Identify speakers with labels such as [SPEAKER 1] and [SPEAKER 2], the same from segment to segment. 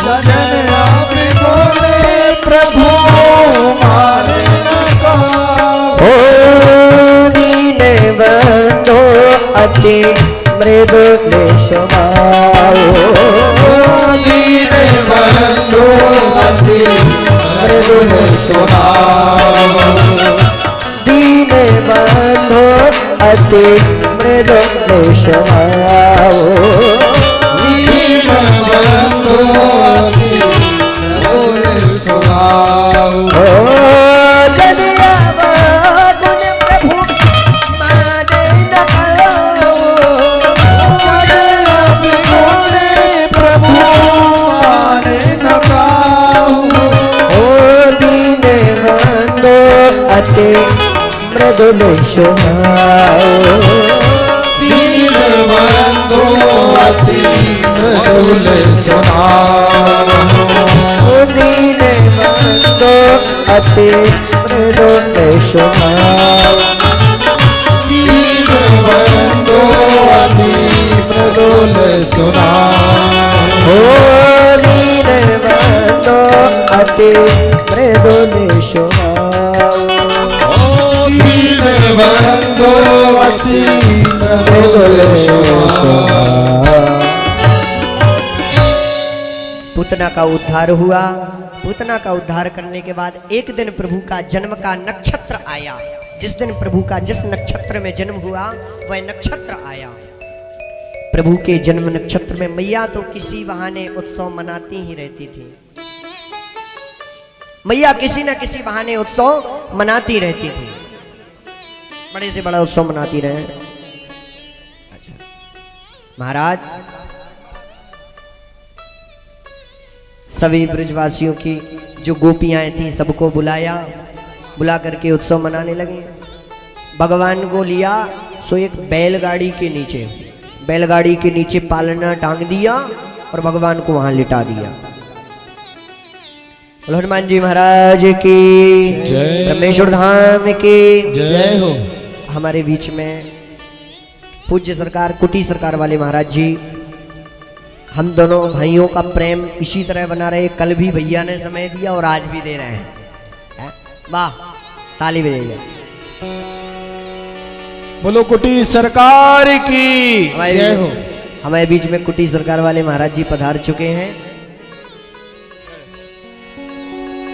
[SPEAKER 1] जन आप बोले प्रभु मारे न काहू।
[SPEAKER 2] ओ दीन बंधो अति मृदुल स्वभाव।
[SPEAKER 1] दीन बंधु अति मृदुल स्वभाव।
[SPEAKER 2] दीन बंधो अति मृदुल स्वभाव।
[SPEAKER 1] दीन बंधु अति मृदुल स्वभाव।
[SPEAKER 2] अति मृदुल स्वभाव।
[SPEAKER 1] दीन बंधु अति मृदुल स्वभाव।
[SPEAKER 2] दीन बंधु अति मृदुल स्वभाव।
[SPEAKER 1] दीन बंधु अति मृदुल स्वभाव।
[SPEAKER 2] दीन बंधु अति मृदुल स्वभाव।
[SPEAKER 1] दीन बंधु अति मृदुल स्वभाव।
[SPEAKER 2] पूतना का उद्धार हुआ। पूतना का उद्धार करने के बाद एक दिन प्रभु का जन्म का नक्षत्र आया। जिस दिन प्रभु का जिस नक्षत्र में जन्म हुआ वह नक्षत्र आया। प्रभु के जन्म नक्षत्र में मैया तो किसी बहाने उत्सव मनाती ही रहती थी। मैया किसी न किसी बहाने उत्सव मनाती रहती थी। बड़े से बड़ा उत्सव मनाती रहे। अच्छा महाराज सभी ब्रजवासियों की जो गोपियां थी सबको बुलाया। बुला करके उत्सव मनाने लगे। भगवान को लिया सो एक बैलगाड़ी के नीचे पालना टांग दिया और भगवान को वहां लिटा दिया। हनुमान जी महाराज की जय। ब्रह्मेश्वर धाम की
[SPEAKER 1] जय हो।
[SPEAKER 2] हमारे बीच में पूज्य सरकार कुटी सरकार वाले महाराज जी हम दोनों भाइयों का प्रेम इसी तरह बना रहे। कल भी भैया ने समय दिया और आज भी दे रहे हैं। वाह ताली बजाइए।
[SPEAKER 1] बोलो कुटी सरकार की
[SPEAKER 2] जय हो। हमारे बीच में कुटी सरकार वाले महाराज जी पधार चुके हैं।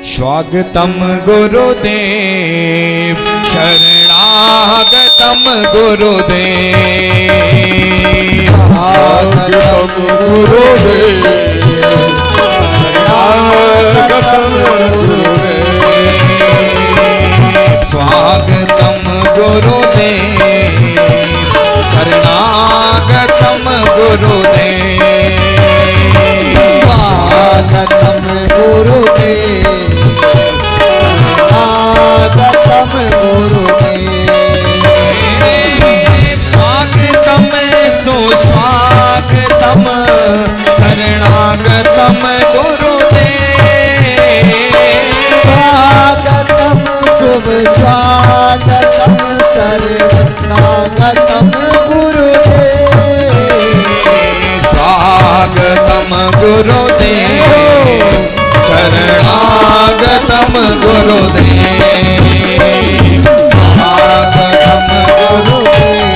[SPEAKER 1] स्वागतम गुरुदेव शरणागतम गुरुदेव। स्वागतम गुरुदेव शरणागतम गुरुदेव। स्वागतम गुरुदेव शरणागतम गुरुदेव। स्वागतम गुरुदेव स्वागतम गुरुदेव। स्वागतम सुस्वागतम शरणागतम गुरुदेव। स्वागतम शुभ स्वागतम शरणागतम गुरुदेव। स्वागतम गुरुदेव शरणागतम गुरुदेव। स्वागतम गुरुदेव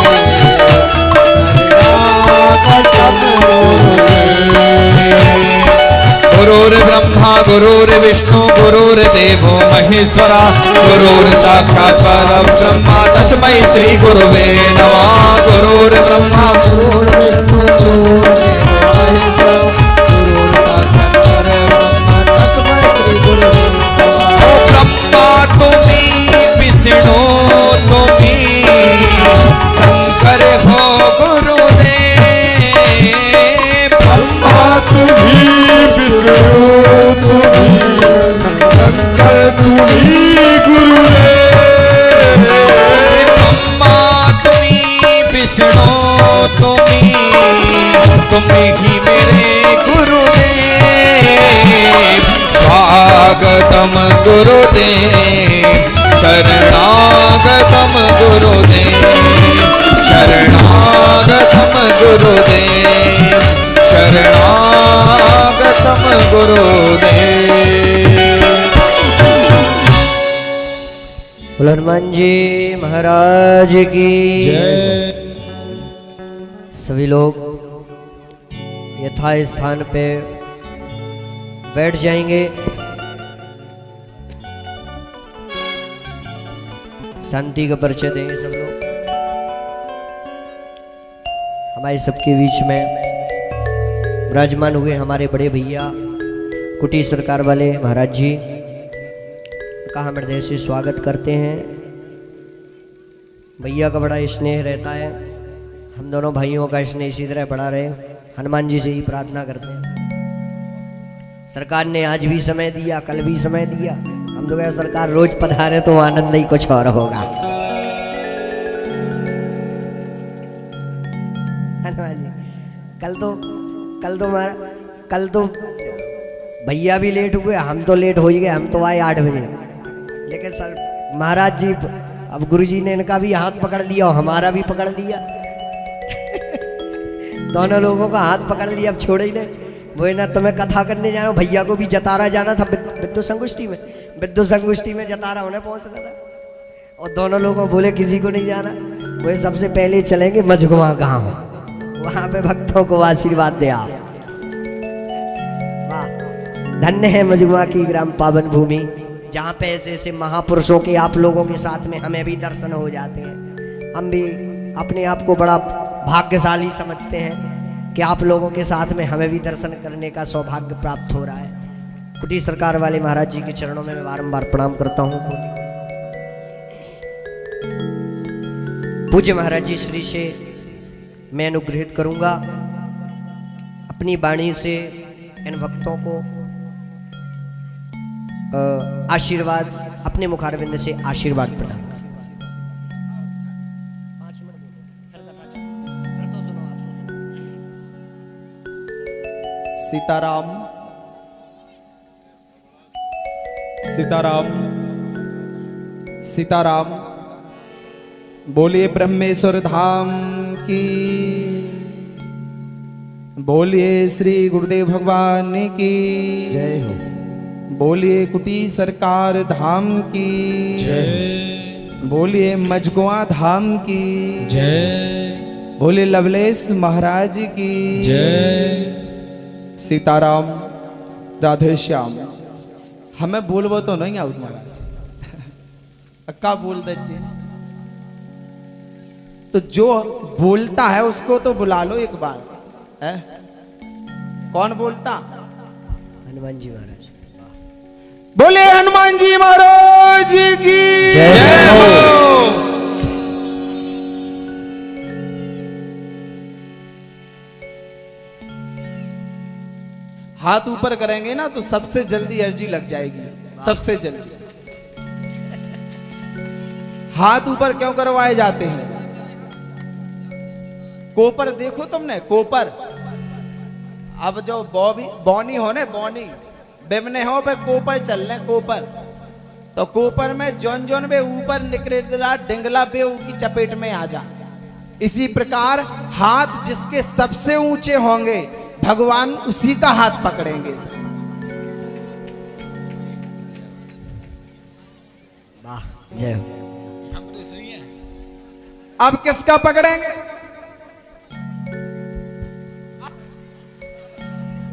[SPEAKER 1] शरणागतम गुरुदेव। गुरुर्ब्रह्मा गुरुर्विष्णु गुरुर्देवो महेश्वरा गुरुर्साक्षात् परब्रह्म तस्मै श्री गुरुवे नमः। गुरुर्ब्रह्मा गुरुर्विष्णु गुरुर्देवो महेश्वरा गुरुर्साक्षात् परब्रह्म तस्मै श्री गुरुवे नमः। ब्रह्मा तुम्ही विष्णु तुम्ही शंकर हो गुरुदेव। ब्रह्मा तुम्ही विष्णु तुम्ही शंकर तुम्ही गुरुदेव। ब्रह्मा तुम्ही विष्णु तुम्ही ही मेरे गुरुदेव। स्वागतम गुरुदेव शरणागतम गुरुदेव। शरणागतम गुरुदेव शरणागतम गुरुदेव।
[SPEAKER 2] बोलो हनुमान जी महाराज की
[SPEAKER 1] जय।
[SPEAKER 2] सभी लोग यथा स्थान पे बैठ जाएंगे। शांति का परिचय देंगे सब लोग। हमारे सबके बीच में विराजमान हुए हमारे बड़े भैया कुटी सरकार वाले महाराज जी का हम हृदय से स्वागत करते हैं। भैया का बड़ा स्नेह रहता है, हम दोनों भाइयों का स्नेह इसी तरह बढ़ा रहे, हनुमान जी से ही प्रार्थना करते हैं। सरकार ने आज भी समय दिया, कल भी समय दिया, हम तो कहे सरकार रोज पधारे तो आनंद ही कुछ और होगा। हनुमान जी कल तो भैया भी लेट हुए, हम तो लेट हो ही गए, हम तो आए 8 बजे, लेकिन सर महाराज जी अब गुरुजी ने इनका भी हाथ पकड़ लिया और हमारा भी पकड़ लिया। दोनों लोगों का हाथ पकड़ लिया, अब छोड़े ही नहीं। वो ना तुम्हें कथा करने जाना, भैया को भी जतारा जाना था विद्युत संगोष्ठी में जतारा होने पहुंचना था, और दोनों लोगों बोले किसी को नहीं जाना, वो सबसे पहले चलेंगे मझगुआ गांव, वहां पे भक्तों को आशीर्वाद दे आओ। वाह, धन्य है मझगुआ की ग्राम पावन भूमि, जहाँ पे ऐसे ऐसे महापुरुषों के आप लोगों के साथ में हमें भी दर्शन हो जाते हैं। हम भी अपने आप को बड़ा भाग्यशाली समझते हैं कि आप लोगों के साथ में हमें भी दर्शन करने का सौभाग्य प्राप्त हो रहा है। कुटी सरकार वाले महाराज जी के चरणों में मैं बारंबार प्रणाम करता हूँ। पूज्य महाराज जी श्री से मैं अनुग्रहित करूंगा, अपनी वाणी से इन भक्तों को आशीर्वाद, अपने मुखारविंद से आशीर्वाद प्रदान कर।
[SPEAKER 3] सीताराम सीताराम सीताराम। बोलिए ब्रह्मेश्वर धाम की, बोलिए श्री गुरुदेव भगवान की
[SPEAKER 2] जय हो।
[SPEAKER 3] बोलिए कुटी सरकार धाम की
[SPEAKER 1] जय।
[SPEAKER 3] बोलिए मझगुआ धाम की
[SPEAKER 1] जय।
[SPEAKER 3] बोलिए लवलेश महाराज की
[SPEAKER 1] जय।
[SPEAKER 3] सीताराम राधे श्याम। हमें बोलबो तो नहीं आउत महाराज, अक्का बोल दीजिए। तो जो बोलता है उसको तो बुला लो एक बार है? कौन बोलता?
[SPEAKER 2] हनुमान जी महाराज।
[SPEAKER 3] बोले हनुमान जी महाराज की
[SPEAKER 1] जय हो।
[SPEAKER 3] हाथ ऊपर करेंगे ना तो सबसे जल्दी अर्जी लग जाएगी, सबसे जल्दी। हाथ ऊपर क्यों करवाए जाते हैं? कोपर देखो तुमने, कोपर। अब जो बौनी हो ने, बौनी बेमने हो पे कोपर चल रहे, कोपर। तो कोपर में जौन जौन बे ऊपर निकलेला डिंगला बे की चपेट में आ जा। इसी प्रकार हाथ जिसके सबसे ऊंचे होंगे भगवान उसी का हाथ पकड़ेंगे।
[SPEAKER 2] वाह, जय हो।
[SPEAKER 3] अब किसका पकड़ेंगे?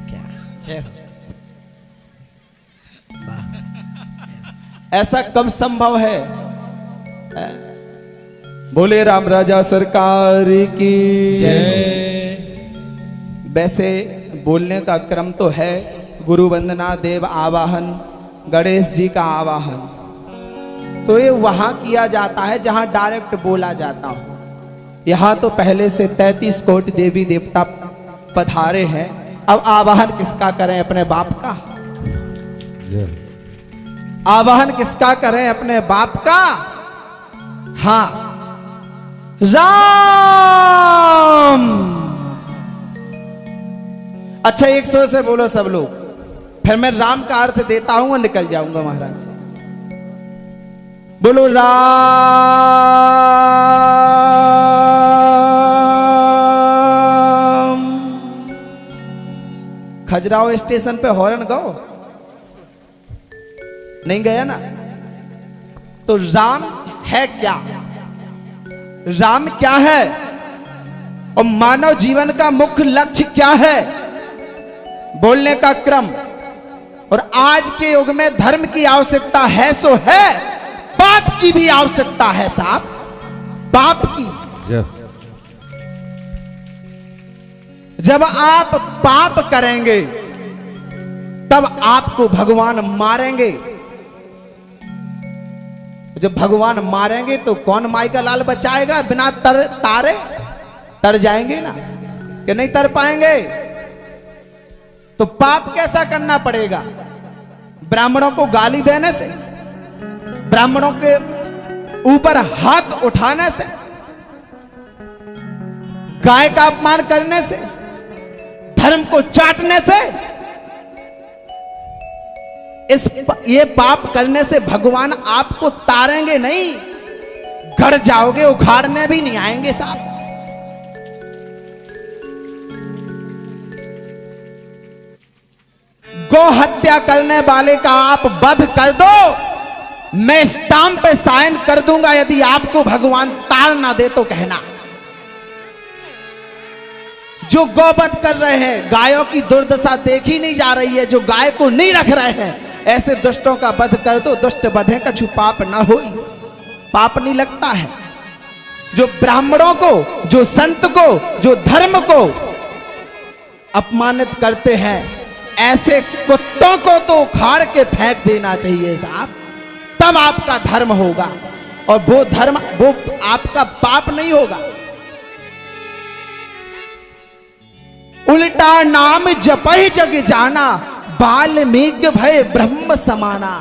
[SPEAKER 2] क्या जय हो।
[SPEAKER 3] ऐसा कब संभव है? बोले राम राजा सरकार की
[SPEAKER 1] जय।
[SPEAKER 3] वैसे बोलने का क्रम तो है, गुरु वंदना, देव आवाहन, गणेश जी का आवाहन, तो ये वहां किया जाता है जहां डायरेक्ट बोला जाता हो। यहां तो पहले से 33 कोटि देवी देवता पधारे हैं। अब आवाहन किसका करें? अपने बाप का। आवाहन किसका करें? अपने बाप का। हाँ, राम। अच्छा 100 से बोलो सब लोग, फिर मैं राम का अर्थ देता हूं और निकल जाऊंगा महाराज। बोलो राम। खजुराहो स्टेशन पे हॉर्न गो, नहीं गया ना? तो राम है क्या, राम क्या है और मानव जीवन का मुख्य लक्ष्य क्या है, बोलने का क्रम। और आज के युग में धर्म की आवश्यकता है सो है, पाप की भी आवश्यकता है साहब, पाप की। जब आप पाप करेंगे तब आपको भगवान मारेंगे। जब भगवान मारेंगे तो कौन माई का लाल बचाएगा? बिना तारे तर जाएंगे ना, कि नहीं तर पाएंगे? तो पाप कैसा करना पड़ेगा? ब्राह्मणों को गाली देने से, ब्राह्मणों के ऊपर हाथ उठाने से, गाय का अपमान करने से, धर्म को चाटने से, ये पाप करने से भगवान आपको तारेंगे नहीं, गड़ जाओगे, उखाड़ने भी नहीं आएंगे साहब। गौ हत्या करने वाले का आप वध कर दो, मैं स्टाम्प पे साइन कर दूंगा, यदि आपको भगवान तार ना दे तो कहना। जो गौवध कर रहे हैं, गायों की दुर्दशा देखी नहीं जा रही है, जो गाय को नहीं रख रहे हैं, ऐसे दुष्टों का वध कर दो, दुष्ट वधे का छू पाप ना हो, पाप नहीं लगता है। जो ब्राह्मणों को, जो संत को, जो धर्म को अपमानित करते हैं, ऐसे कुत्तों को तो उखाड़ के फेंक देना चाहिए साहब, तब आपका धर्म होगा। और वो धर्म, वो आपका पाप नहीं होगा। उल्टा नाम जपहि जग जाना, बाल्मीकि भय ब्रह्म समाना।